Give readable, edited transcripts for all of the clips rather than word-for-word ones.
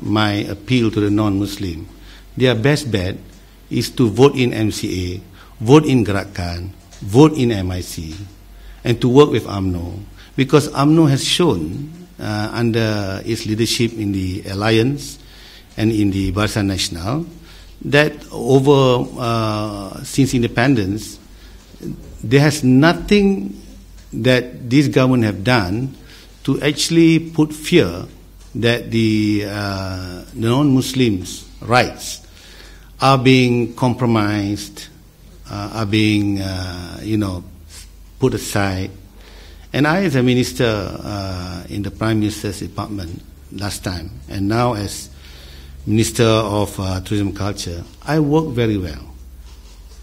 my appeal to the non-Muslim, their best bet is to vote in MCA, vote in Gerakan, vote in MIC, and to work with UMNO, because UMNO has shown under its leadership in the alliance and in the Barisan Nasional that since independence, there has nothing that this government have done to actually put fear that the non-Muslims' rights are being compromised, are being, put aside. And I, as a minister in the Prime Minister's department last time, and now as Minister of Tourism and Culture, I work very well.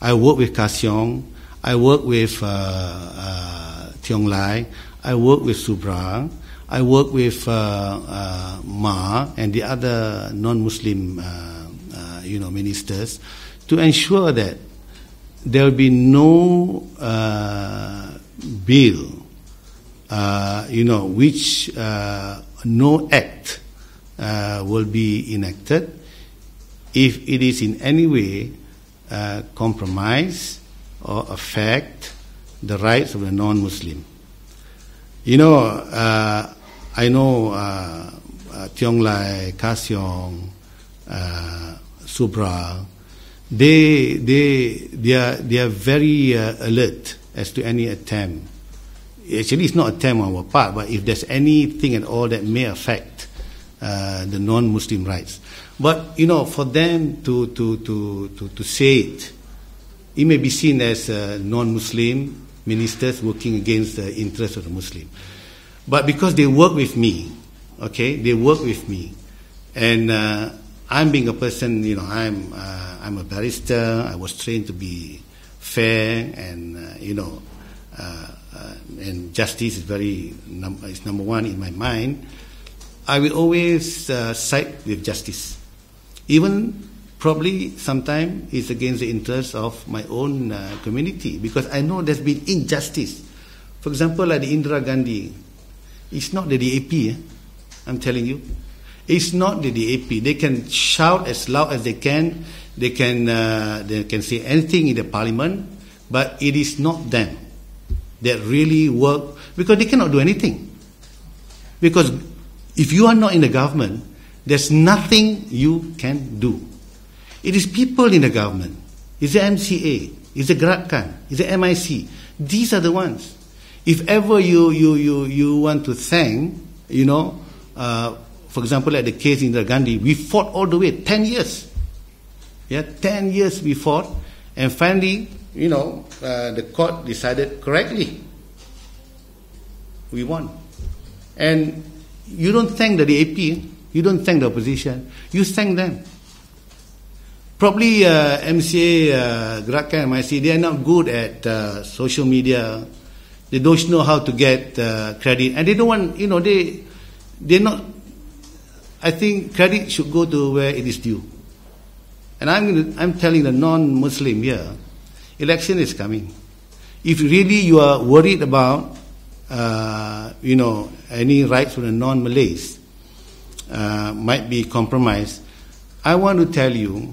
I work with Kasyong, I work with Tiong Lai, I work with Subra, I work with Ma and the other non-Muslim ministers to ensure that there will be no bill, which no act will be enacted if it is in any way compromise or affect the rights of the non-Muslim. I know Tiong Lai, Kasyong, Subra, they are very alert as to any attempt. Actually, it's not an attempt on our part, but if there's anything at all that may affect the non-Muslim rights. But for them to say it, it may be seen as non-Muslim ministers working against the interests of the Muslim. But because they work with me, okay, they work with me, and I'm being a person, I'm a barrister. I was trained to be fair, and and justice is is number one in my mind. I will always side with justice, even probably sometimes it's against the interests of my own community, because I know there's been injustice. For example, like the Indira Gandhi, it's not the DAP, I'm telling you. It's not the DAP. They can shout as loud as they can. They can say anything in the parliament, but it is not them that really work, because they cannot do anything. Because if you are not in the government, there's nothing you can do. It is people in the government. It's the MCA. It's the Gerakan. It's the MIC. These are the ones. If ever you want to thank, for example, like the case in the Gandhi, we fought all the way, 10 years. Yeah, 10 years we fought, and finally, the court decided correctly. We won. And you don't thank the DAP, you don't thank the opposition, you thank them. Probably MCA, Gerakan, MIC, they are not good at social media. They don't know how to get credit, and they don't want, they're not. I think credit should go to where it is due. And I'm telling the non-Muslim here, election is coming. If really you are worried about, any rights for the non-Malays might be compromised, I want to tell you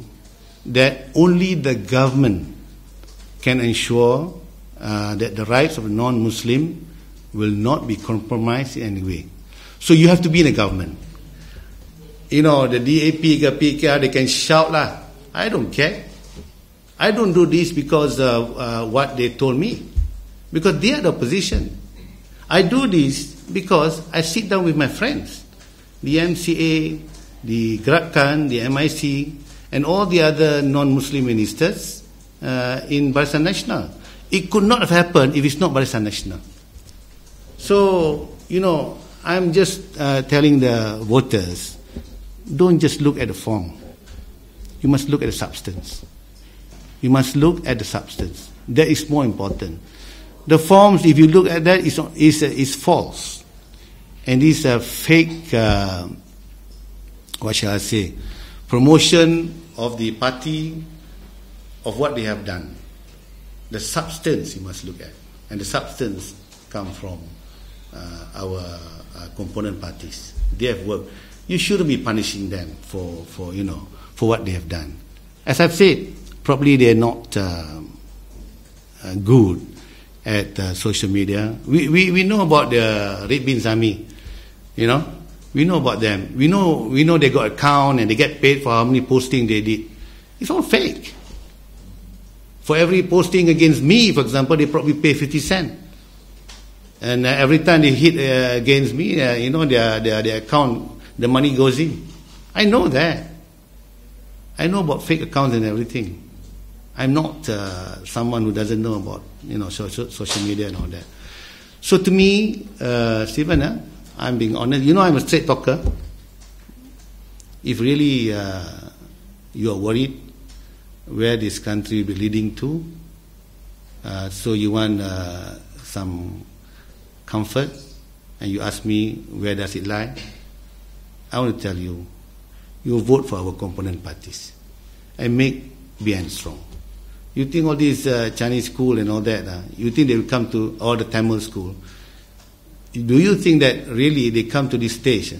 that only the government can ensure that the rights of the non-Muslim will not be compromised in any way. So you have to be in the government. The DAP, PK, they can shout lah. I don't care. I don't do this because of what they told me, because they are the opposition. I do this because I sit down with my friends, the MCA, the Gerakan, the MIC, and all the other non-Muslim ministers in Barisan Nasional. It could not have happened if it's not Barisan Nasional. So, I'm just telling the voters, don't just look at the form. You must look at the substance. You must look at the substance. That is more important. The forms, if you look at that, is false. And it's a fake, promotion of the party, of what they have done. The substance you must look at. And the substance comes from our component parties. They have worked. you shouldn't be punishing them for what they have done. As I've said, probably they're not good at social media. We know about the Red Beans Army, we know about them. We know they got account and they get paid for how many posting they did. It's all fake. For every posting against me, for example, they probably pay 50 cents. And every time they hit against me, their account, the money goes in. I know that. I know about fake accounts and everything. I'm not someone who doesn't know about social media and all that. So to me, Stephen, I'm being honest. I'm a straight talker. If really you are worried where this country will be leading to, so you want some comfort, and you ask me where does it lie, I want to tell you, you vote for our component parties and make BN strong. You think all these Chinese school and all that, you think they will come to all the Tamil school? Do you think that really they come to this stage?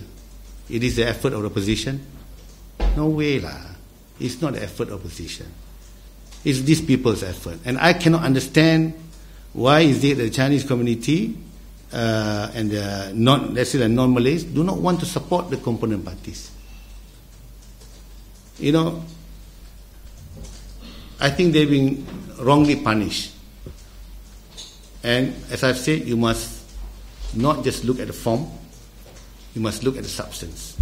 It is the effort of the opposition? No way lah. It's not the effort of opposition. It's these people's effort. And I cannot understand why is it the Chinese community and the non-Malays do not want to support the component parties. I think they've been wrongly punished. And as I've said, you must not just look at the form, you must look at the substance.